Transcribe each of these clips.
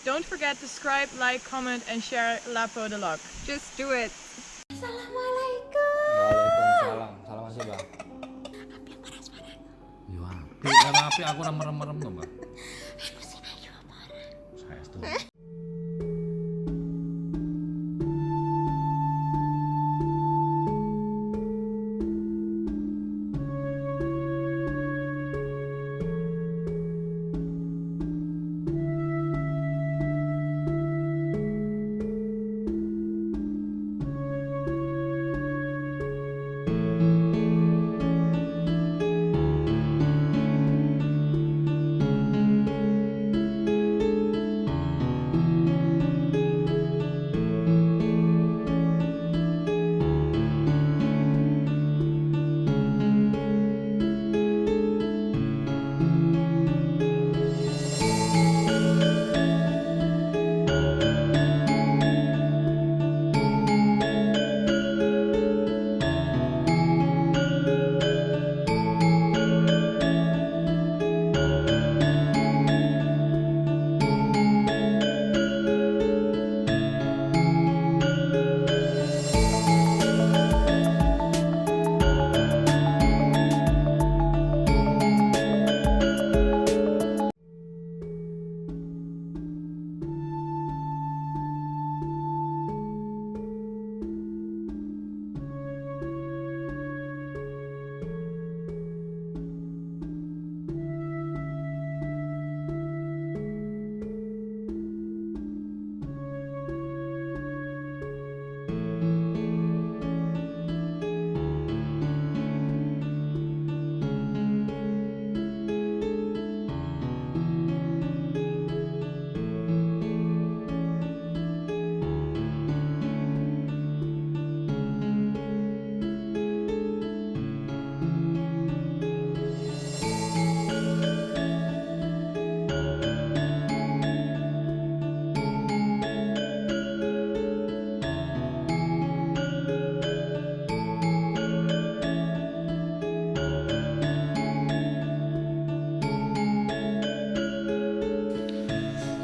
Don't forget to subscribe, like, comment, and share Lapo the Log. Just do it. Assalamualaikum. Waalaikumsalam. Salam masih bang. Api marah-marah. Yo api, karena api aku merem-merem tuh bang. Mesin ayu apa orang? Saya tuh.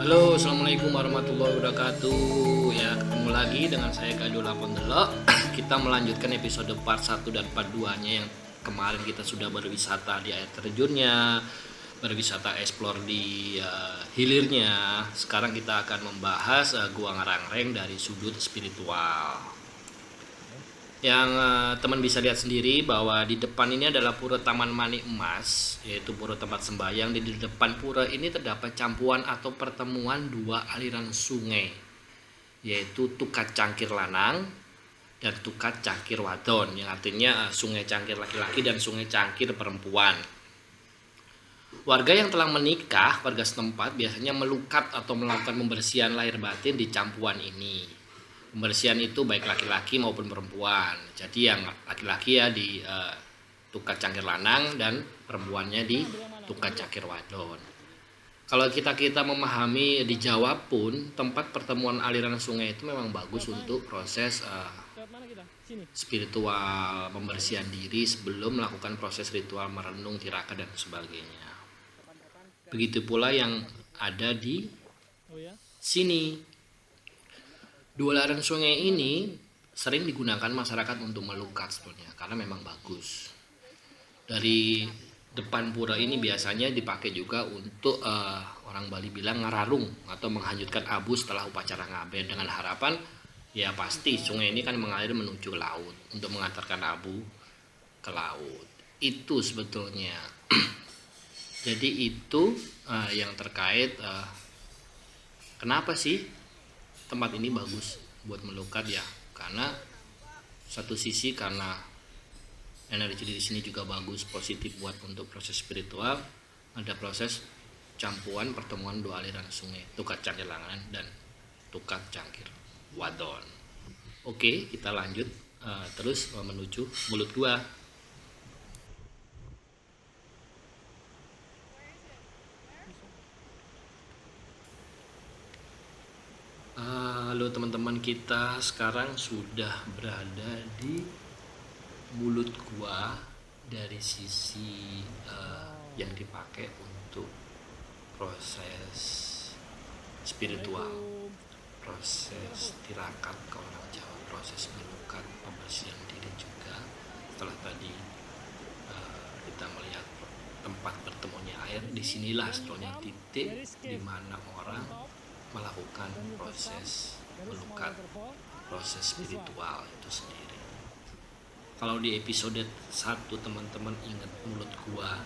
Halo, assalamualaikum warahmatullahi wabarakatuh. Ya, ketemu lagi dengan saya Kak Lapo the Log. Kita melanjutkan episode part 1 dan part 2-nya yang kemarin kita sudah berwisata di air terjunnya, berwisata explore di hilirnya. Sekarang kita akan membahas Gua Ngerangreng dari sudut spiritual. Yang teman bisa lihat sendiri bahwa di depan ini adalah pura Taman Manik Emas, yaitu pura tempat sembahyang. Di depan pura ini terdapat campuran atau pertemuan dua aliran sungai, yaitu Tukat Cangkir Lanang dan Tukat Cangkir Wadon, yang artinya sungai cangkir laki-laki dan sungai cangkir perempuan. Warga yang telah menikah, warga setempat biasanya melukat atau melakukan pembersihan lahir batin di campuran ini. Pembersihan itu baik laki-laki maupun perempuan. Jadi yang laki-laki ya di Tukat Cangkir Lanang dan perempuannya di Tukat Cangkir Wadon. Kalau kita memahami di Jawa pun tempat pertemuan aliran sungai itu memang bagus untuk proses spiritual, pembersihan diri sebelum melakukan proses ritual merenung, tirakat dan sebagainya. Begitu pula yang ada di sini. Dua aliran sungai ini sering digunakan masyarakat untuk melukat sebenarnya karena memang bagus. Dari depan pura ini biasanya dipakai juga untuk orang Bali bilang ngerarung atau menghanyutkan abu setelah upacara ngaben, dengan harapan ya pasti sungai ini kan mengalir menuju laut untuk mengantarkan abu ke laut. Itu sebetulnya. Jadi itu yang terkait kenapa sih tempat ini bagus buat melukat ya, karena satu sisi karena energi di sini juga bagus, positif buat untuk proses spiritual. Ada proses campuran pertemuan dua aliran sungai, Tukat Cangkir Lanang dan Tukat Cangkir Wadon. Oke, kita lanjut terus menuju mulut gua. Halo teman-teman, kita sekarang sudah berada di mulut gua dari sisi yang dipakai untuk proses spiritual, proses tirakat kalau orang Jawa, proses melukat, pembersihan diri juga. Setelah tadi kita melihat tempat bertemunya air, disinilah sebetulnya titik di mana orang melakukan proses melukat, proses spiritual itu sendiri. Kalau di episode 1 teman-teman ingat mulut gua,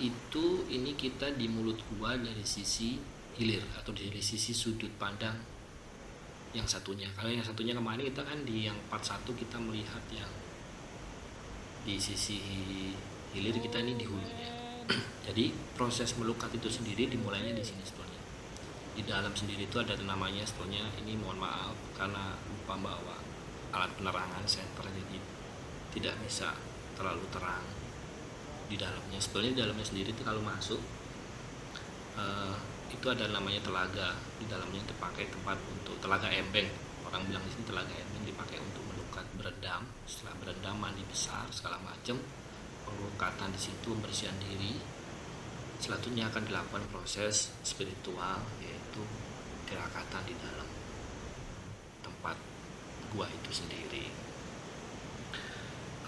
itu ini kita di mulut gua dari sisi hilir atau dari sisi sudut pandang yang satunya. Kalau yang satunya kemarin kita kan di yang part 1 kita melihat yang di sisi hilir, kita ini di hulunya. Jadi proses melukat itu sendiri dimulainya di sini sebetulnya. Di dalam sendiri itu ada namanya sebetulnya, ini mohon maaf karena lupa bawa alat penerangan senter, jadi tidak bisa terlalu terang di dalamnya. Sebetulnya di dalamnya sendiri itu kalau masuk itu ada namanya telaga. Di dalamnya dipakai tempat untuk telaga embeng. Orang bilang di sini telaga embeng dipakai untuk melukat, berendam. Setelah berendam mandi besar segala macam, pelukatan di situ, pembersihan diri. Selanjutnya akan dilakukan proses spiritual, yaitu tirakatan di dalam tempat gua itu sendiri.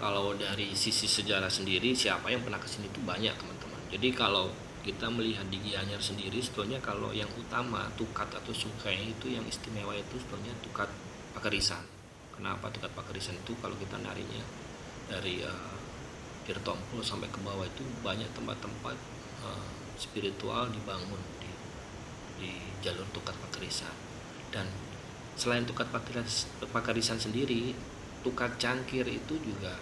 Kalau dari sisi sejarah sendiri, siapa yang pernah kesini itu banyak teman-teman. Jadi kalau kita melihat di Gianyar sendiri, sebetulnya kalau yang utama tukat atau sungai itu yang istimewa itu sebetulnya tukat Pakerisan. Kenapa tukat Pakerisan itu? Kalau kita narinya dari Tirtompul sampai ke bawah itu banyak tempat-tempat spiritual dibangun di jalur tukat Pakerisan. Dan selain tukat Pakerisan sendiri, tukat Cangkir itu juga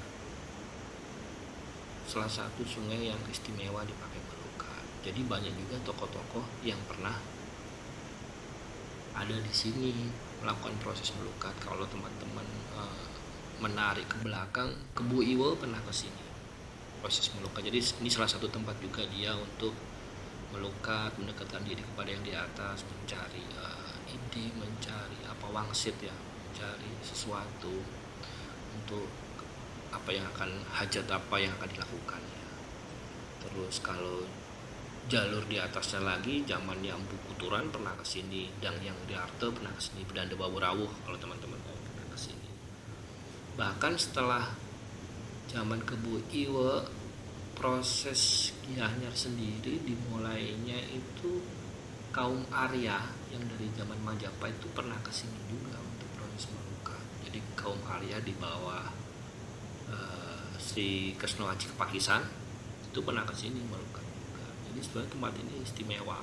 salah satu sungai yang istimewa dipakai melukat. Jadi banyak juga tokoh-tokoh yang pernah ada di sini melakukan proses melukat. Kalau teman-teman menarik ke belakang, Kebu Iwo pernah ke sini proses melukat. Jadi ini salah satu tempat juga dia untuk melukat, mendekatkan diri kepada yang di atas, mencari ide, mencari wangsit ya, mencari sesuatu untuk apa yang akan hajat apa yang akan dilakukan ya. Terus kalau jalur di atasnya lagi, zaman yang Bukuturan pernah ke sini, dan yang di Arte pernah ke sini, Bedanda Bawurawuh kalau teman-teman tahu pernah ke sini. Bahkan setelah zaman Kebu Iwe, proses Gianyar sendiri dimulainya itu kaum Arya yang dari zaman Majapahit itu pernah ke sini juga untuk proses melukat. Jadi kaum Arya di bawah Sri Kresno Aji Kepakisan itu pernah ke sini melukat juga. Jadi sebenarnya tempat ini istimewa.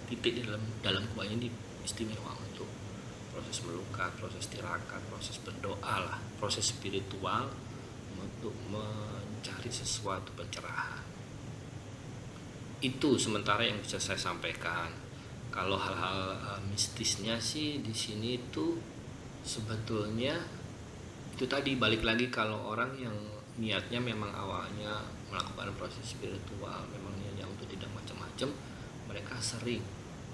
Titik di dalam gua ini istimewa untuk proses melukat, proses tirakat, proses berdoa lah, proses spiritual untuk mencari sesuatu pencerahan. Itu sementara yang bisa saya sampaikan. Kalau hal-hal mistisnya sih di sini itu sebetulnya itu tadi balik lagi, kalau orang yang niatnya memang awalnya melakukan proses spiritual, memang niatnya untuk tidak macam-macam, mereka sering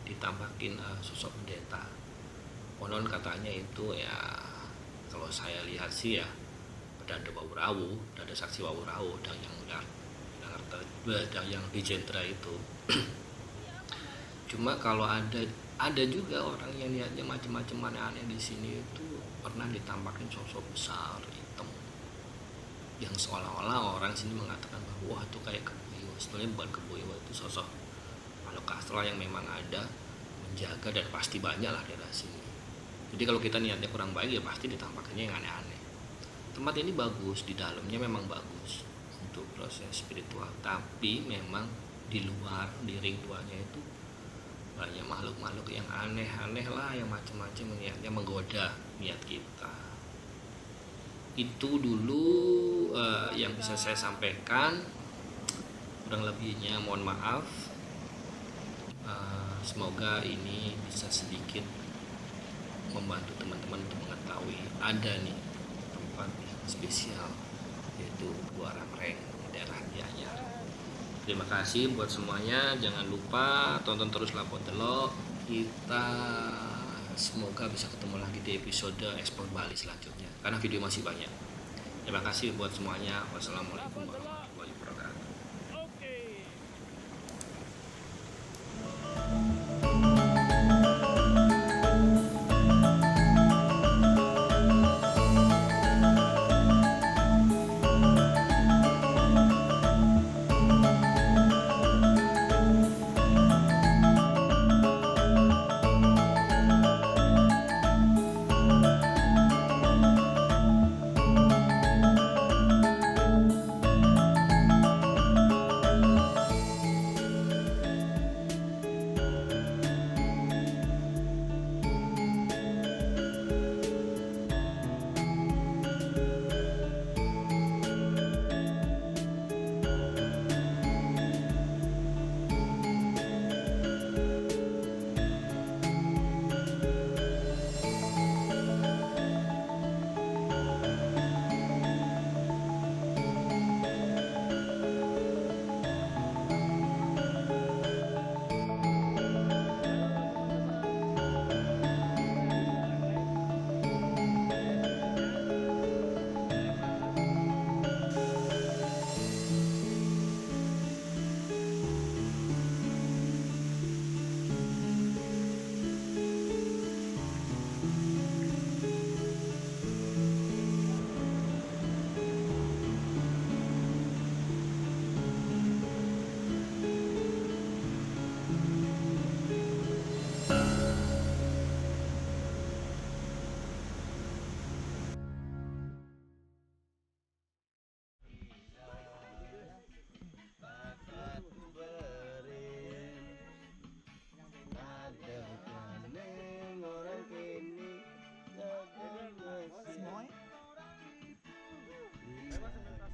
ditampakin sosok pendeta. Konon katanya itu ya, kalau saya lihat sih ya, Bedanda Bawurawuh, ada saksi Bawurawuh, dan yang di Jenderal itu. Cuma kalau ada juga orang yang niatnya macam-macam aneh-aneh di sini itu pernah ditampakin sosok besar hitam yang seolah-olah orang sini mengatakan bahwa wah itu kayak Kebu Iwo. Sebenarnya bukan Kebu Iwo, itu sosok makhluk astral yang memang ada menjaga, dan pasti banyak lah daerah sini. Jadi kalau kita niatnya kurang baik ya pasti ditampakannya yang aneh-aneh. Tempat ini bagus, di dalamnya memang bagus untuk proses spiritual, tapi memang di luar, di ring luarnya itu banyak makhluk-makhluk yang aneh-aneh lah, yang macam-macam niatnya menggoda niat kita. Itu dulu yang bisa saya sampaikan. Kurang lebihnya mohon maaf. Semoga ini bisa sedikit membantu teman-teman untuk mengetahui ada nih tempat spesial, yaitu Gua Ramreng, daerah Gianyar. Terima kasih buat semuanya. Jangan lupa tonton terus Lapor Delok. Kita semoga bisa ketemu lagi di episode Ekspor Bali selanjutnya, karena video masih banyak. Terima kasih buat semuanya. Wassalamualaikum warahmatullahi wabarakatuh.